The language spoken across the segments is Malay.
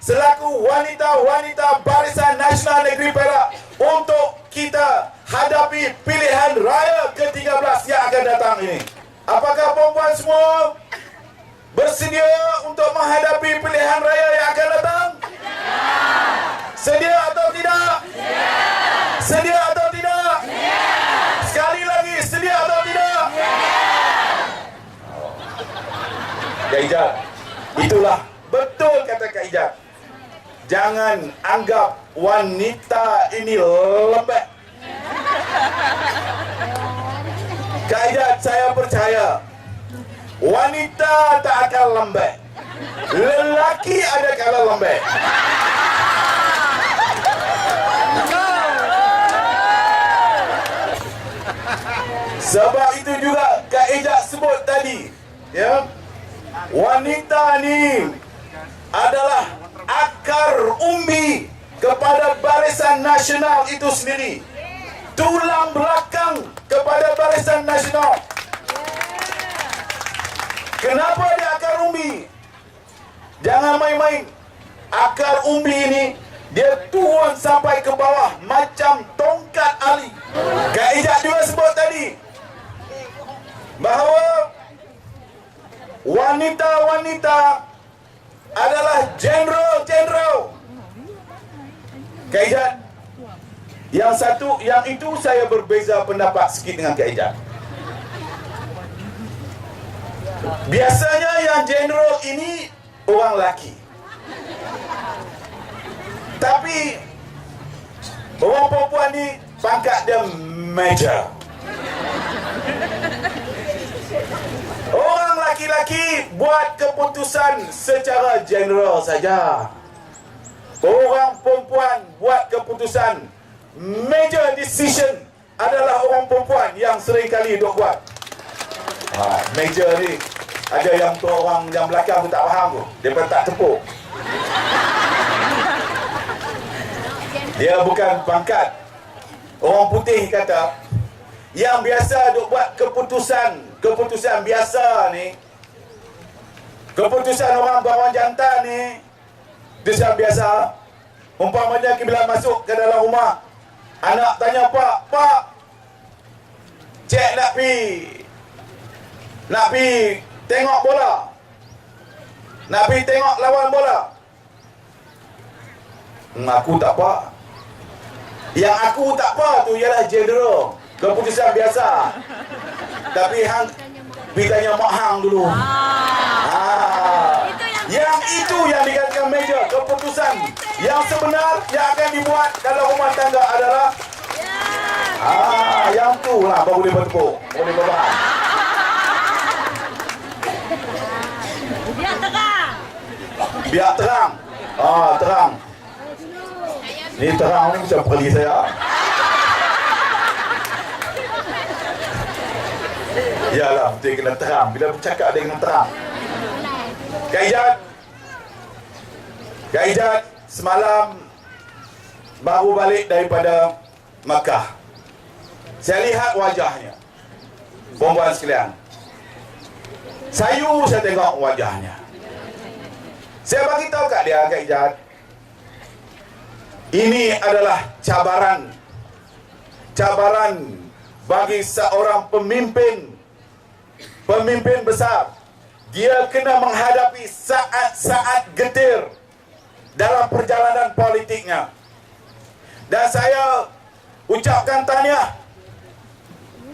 selaku wanita-wanita Barisan Nasional Negeri Perak untuk kita hadapi pilihan raya ke-13 yang akan datang ini. Apakah perempuan semua bersedia untuk menghadapi pilihan raya yang akan datang? Sedia atau tidak? Sedia atau tidak? Sekali lagi, sedia atau tidak? Kak Ijat, itulah betul kata Kak Ijat. Jangan anggap wanita ini lembek. Kak Ijat, saya percaya wanita tak akan lembek. Lelaki ada kala lembek. Sebab itu juga Kak Ijat sebut tadi, ya, wanita ni adalah akar umbi kepada Barisan Nasional itu sendiri, tulang belakang kepada Barisan Nasional. Kenapa dia akar umbi? Jangan main-main. Akar umbi ini dia turun sampai ke bawah macam tongkat ali. Kak Ijat juga sebut tadi bahawa wanita-wanita adalah jenderal-jenderal. Kak Ijat, yang itu saya berbeza pendapat sikit dengan Kak Ijat. Biasanya yang jenderal ini orang lelaki, tapi orang perempuan ni pangkat dia major. Orang laki-laki buat keputusan secara general saja. Orang perempuan buat keputusan, major decision adalah orang perempuan yang sering kali duk buat. Major ni ada yang tu orang yang belakang tu tak faham tu, dia pun tak tepuk. Dia bukan pangkat. Orang putih kata yang biasa duk buat keputusan biasa ni, keputusan orang bawang jantan ni, keputusan biasa. Umpamanya bila masuk ke dalam rumah, anak tanya pak, cik nak pi tengok bola, nak pi tengok lawan bola. Aku tak apa. Yang aku tak apa tu ialah general, keputusan biasa. Tapi hang pi tanya mak hang dulu. Yang itu yang dikatakan major, keputusan yang sebenar yang akan dibuat dalam rumah tangga adalah yang tu lah baru boleh bertepuk, boleh berbahas. Biar terang. Terang. Ni terang ni macam pergi saya. Yalah, betul kena terang. Bila bercakap dia kena terang. Kak Ijat semalam baru balik daripada Makkah. Saya lihat wajahnya, perempuan sekalian. Saya tengok wajahnya. Saya bagi tahu kat dia, Kak Ijat, ini adalah cabaran bagi seorang pemimpin besar. Dia kena menghadapi saat-saat getir dalam perjalanan politiknya. Dan saya ucapkan tahniah.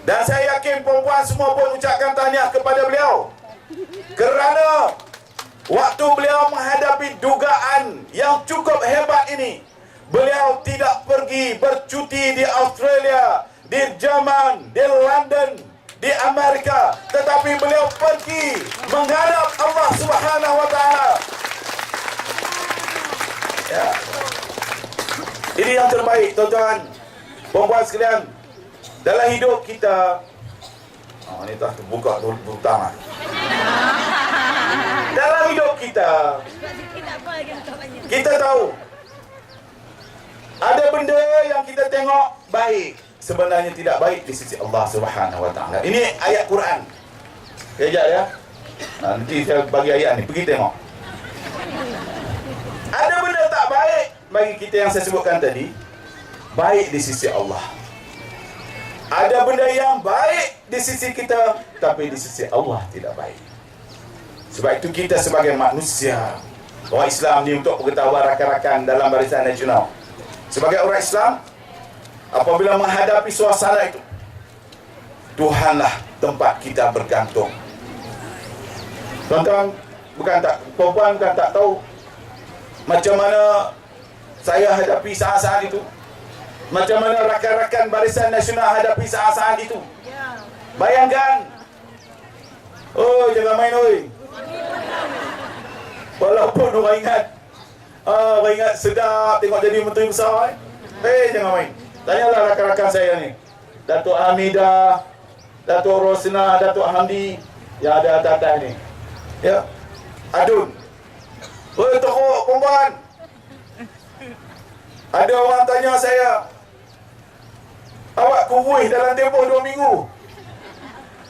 Dan saya yakin perempuan semua pun ucapkan tahniah kepada beliau. Kerana waktu beliau menghadapi dugaan yang cukup hebat ini, beliau tidak pergi bercuti di Australia, di Jerman, di London, di Amerika, tetapi beliau pergi menghadap Allah Subhanahu wa Ta'ala. Ya. Ini yang terbaik, tuan-tuan, perempuan sekalian. Dalam hidup kita, ini tak terbuka butang. Dalam hidup kita tahu ada benda yang kita tengok baik, sebenarnya tidak baik di sisi Allah Subhanahu wa Ta'ala. Ini ayat Quran. Kejap ya. Nanti saya bagi ayat ni, pergi tengok. Ada benda bagi kita yang saya sebutkan tadi baik di sisi Allah. Ada benda yang baik di sisi kita, tapi di sisi Allah tidak baik. Sebab itu kita sebagai manusia, orang Islam ni, untuk pengetahuan rakan-rakan dalam Barisan Nasional, sebagai orang Islam, apabila menghadapi suasana itu, Tuhanlah tempat kita bergantung. Tuan-tuan bukan tak, perempuan bukan tak tahu macam mana saya hadapi saat-saat itu, macam mana rakan-rakan Barisan Nasional hadapi saat-saat itu. Bayangkan. Oh, jangan main oi. Walaupun orang ingat sedap tengok jadi menteri besar. Jangan main. Tanyalah rakan-rakan saya ni, Datuk Hamidah, Datuk Rosna, Datuk Hamdi yang ada atas ni. Ya, Adun. Oi, teruk perempuan. Ada orang tanya saya, awak kurus dalam tempoh 2 minggu,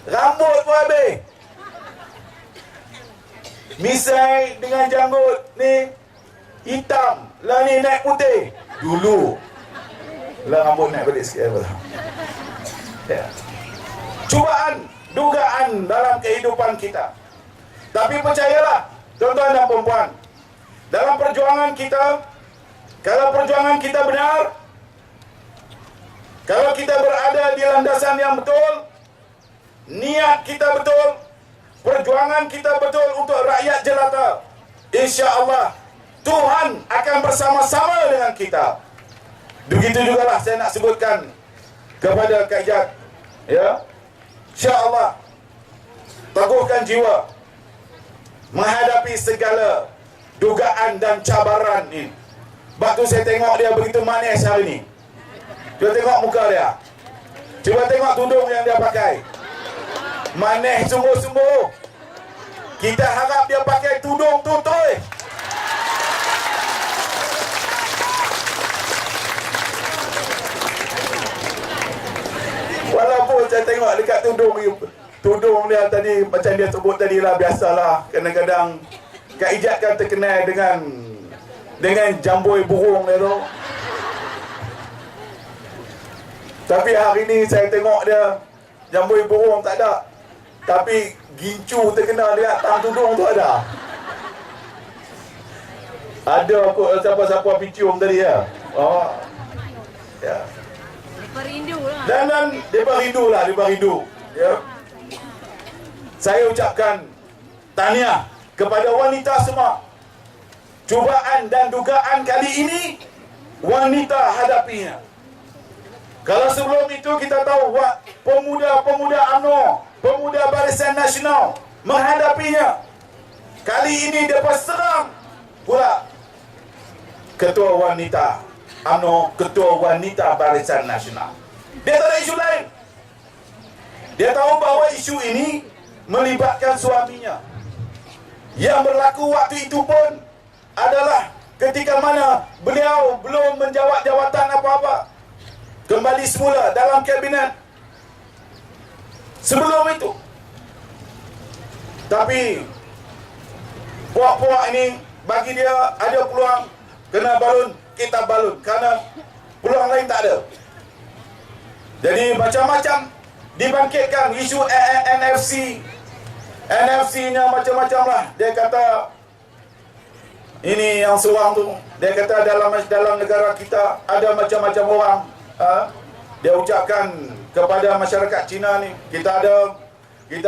rambut pun habis, misai dengan janggut ni hitam, lah ni naik putih. Dulu lah rambut naik balik sikit. Ya. Cubaan, dugaan dalam kehidupan kita. Tapi percayalah, tuan-tuan dan puan-puan, dalam perjuangan kita, kalau perjuangan kita benar, kalau kita berada di landasan yang betul, niat kita betul, perjuangan kita betul untuk rakyat jelata, insya-Allah Tuhan akan bersama-sama dengan kita. Begitu jugalah saya nak sebutkan kepada Kak Jad, ya, insya-Allah teguhkan jiwa menghadapi segala dugaan dan cabaran ini. Sebab tu saya tengok dia begitu manis hari ni. Cuba tengok muka dia, cuba tengok tudung yang dia pakai, manis sungguh-sungguh. Kita harap dia pakai tudung tutup. Walaupun saya tengok dekat tudung dia tadi, macam dia sebut tadi lah, biasalah kadang-kadang Kak Ijat kan terkenal dengan jamboi burung dia tu. Tapi hari ni saya tengok dia, jamboi burung tak ada, tapi gincu terkenal dia atas tudung tu ada. Ada kot siapa-siapa picium tadi ya. Oh. Ya. Dan depa rindu. Ya. Saya ucapkan tahniah kepada wanita semua. Cubaan dan dugaan kali ini wanita hadapinya. Kalau sebelum itu kita tahu pemuda-pemuda UMNO, pemuda Barisan Nasional menghadapinya. Kali ini depa serang pula ketua wanita UMNO, ketua wanita Barisan Nasional. Dia tak ada isu lain. Dia tahu bahawa isu ini melibatkan suaminya. Yang berlaku waktu itu pun adalah ketika mana beliau belum menjawat jawatan apa-apa, kembali semula dalam kabinet sebelum itu. Tapi puak-puak ini bagi dia ada peluang kena balun, kita balun, kerana peluang lain tak ada. Jadi macam-macam dibangkitkan isu NFC-nya macam-macam lah. Dia kata ini yang seorang tu, dia kata dalam negara kita ada macam-macam orang. Dia ucapkan kepada masyarakat Cina ni, kita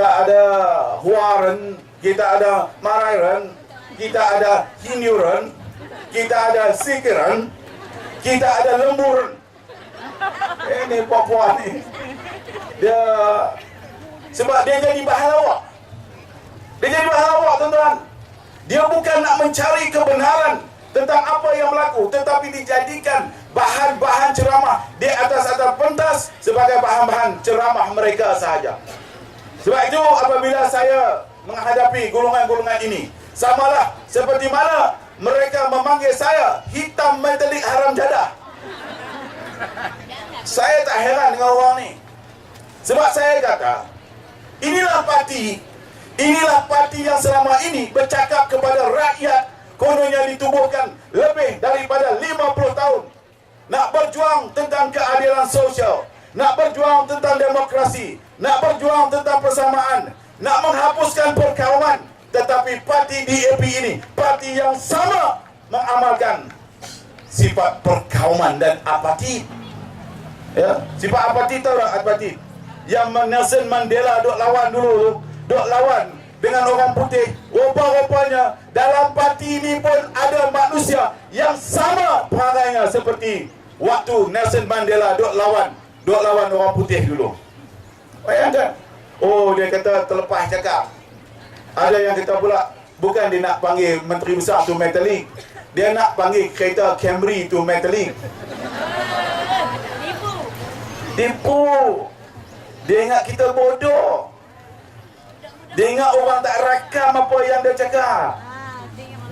ada Huaren, kita ada Marairen, kita ada Hinyuren, kita ada Sikiren, kita ada Lemburen. Ini Papua ni, dia sebab dia jadi bahan lawak. Dia jadi bahan lawak, tuan-tuan. Dia bukan nak mencari kebenaran tentang apa yang berlaku, tetapi dijadikan bahan-bahan ceramah di atas pentas sebagai bahan-bahan ceramah mereka sahaja. Sebab itu apabila saya menghadapi golongan-golongan ini, samalah seperti mana mereka memanggil saya hitam metalik haram jadah. Saya tak heran dengan orang ni. Sebab saya kata, inilah parti yang selama ini bercakap kepada rakyat kononnya ditubuhkan lebih daripada 50 tahun. Nak berjuang tentang keadilan sosial, nak berjuang tentang demokrasi, nak berjuang tentang persamaan, nak menghapuskan perkauman. Tetapi parti DAP ini, parti yang sama mengamalkan sifat perkauman dan apatit. Ya, sifat apatit, tahu tak apatit? Yang Nelson Mandela duk lawan dulu tu, duk lawan dengan orang putih. Rupa-rupanya dalam parti ini pun ada manusia yang sama perangainya seperti waktu Nelson Mandela duk lawan orang putih dulu. Bayangkan. Oh, dia kata terlepas cakap. Ada yang kata pula, bukan dia nak panggil Menteri Besar tu metalik, dia nak panggil kereta Camry tu metalik. Tipu. Dia ingat kita bodoh. Dia ingat orang tak rakam apa yang dia cakap.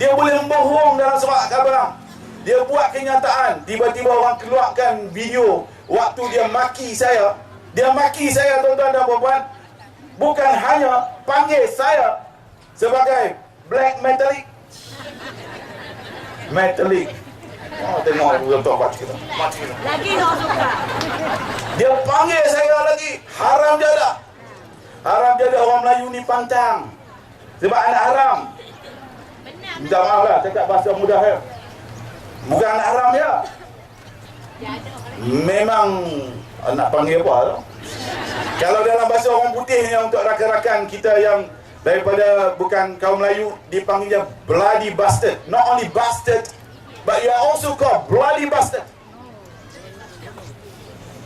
Dia boleh membohong dalam surat khabar. Dia buat kenyataan. Tiba-tiba orang keluarkan video waktu dia maki saya. Dia maki saya, tuan-tuan dan puan-puan. Bukan hanya panggil saya sebagai black metallic. Metallic. Oh, tengok betul baca kita. Lagi nak suka. Dia panggil saya lagi haram jadah. Haram jadah orang Melayu ni pantang. Sebab anak haram. Minta maaf lah, cakap bahasa mudah ya. Bukan anak haram ya. Memang nak panggil apa tu? Kalau dalam bahasa orang putih ni, untuk rakan-rakan kita yang daripada bukan kaum Melayu, dipanggilnya bloody bastard. Not only bastard, but you are also called bloody bastard.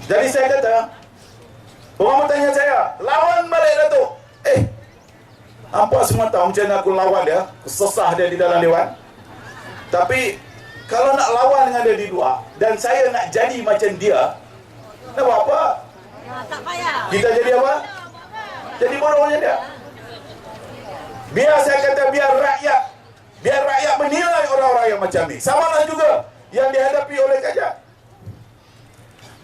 Jadi saya kata, orang bertanya saya, lawan balik Datuk. Apa semua tahu macam mana aku lawan dia, sesah dia di dalam dewan. Tapi kalau nak lawan dengan dia di luar, dan saya nak jadi macam dia, nak buat apa? Tak payah. Kita jadi apa? Jadi bodoh macam dia. Biar saya kata, biar rakyat menilai orang-orang yang macam ni. Samalah juga yang dihadapi oleh Kajat.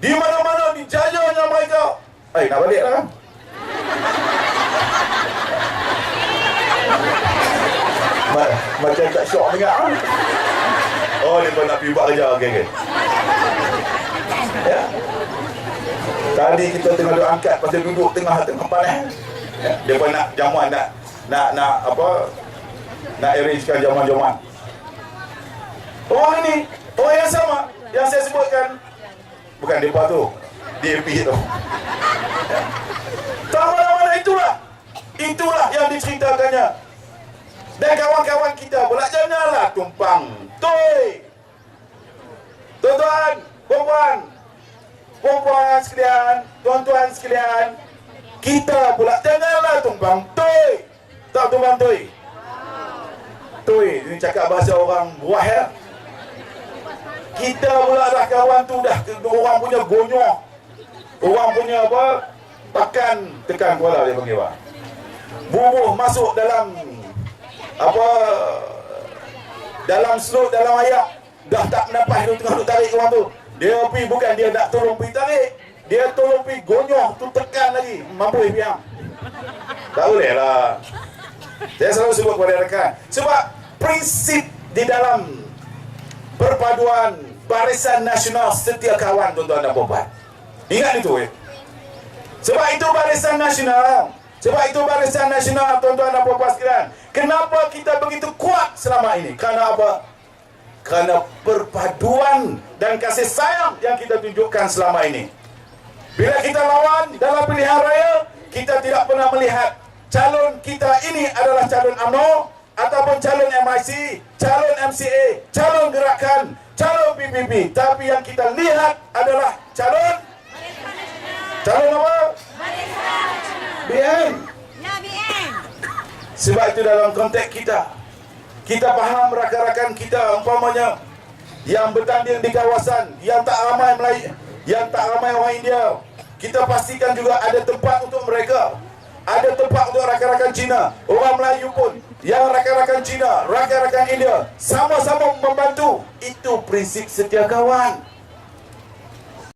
Di mana-mana dijajahnya mereka. Nak balik lah. Macam tak syok dengar. Oh, dia pun nak pergi buat kerja. Okay. Ya. Tadi kita tengah duk angkat pasal duduk tengah panas. Ya. Dia pun nak jamuan, nak apa? Nak arrangekan jamuan-jamuan. Orang ini, orang yang sama yang saya sebutkan, bukan depa tu, DAP tu. Ya. Tak mana-mana itulah yang diceritakannya. Dan kawan-kawan kita pula janganlah tumpang toi. Tuan-tuan, puan-puan sekalian, tuan-tuan sekalian, kita pula janganlah tumpang toi. Tak tumpang toi. Toi, ini cakap bahasa orang buah ya. Kita pula dah kawan tu dah orang punya gonyok. Orang punya apa? Tekan kuala dia panggil apa? Bubuh masuk dalam apa? Dalam slot, dalam ayak. Dah tak nampak tu tengah duk tarik orang tu. Dia pergi, bukan dia nak tolong pergi tarik, dia tolong pergi gonyok tu, tekan lagi. Mampu piang. Tak boleh lah. Saya selalu sebut kepada rakan, sebab prinsip di dalam perpaduan Barisan Nasional Setia Kawan, tuan-tuan dan puan-puan. Ingat itu Sebab itu Barisan Nasional. Sebab itu Barisan Nasional, tuan-tuan dan puan-puan sekalian. Kenapa kita begitu kuat selama ini? Kerana apa? Kerana perpaduan dan kasih sayang yang kita tunjukkan selama ini. Bila kita lawan dalam pilihan raya, kita tidak pernah melihat calon kita ini adalah calon UMNO ataupun calon MIC, calon MCA, calon gerakan, calon PBB. Tapi yang kita lihat adalah calon apa? BN. Ya, BN. Sebab itu dalam konteks kita faham rakan-rakan kita umpamanya yang bertanding di kawasan yang tak ramai Melayu, yang tak ramai orang India, kita pastikan juga ada tempat untuk mereka. Ada tempat untuk rakan-rakan Cina, orang Melayu pun, yang rakan-rakan Cina, rakan-rakan India, sama-sama membantu. Itu prinsip setia kawan.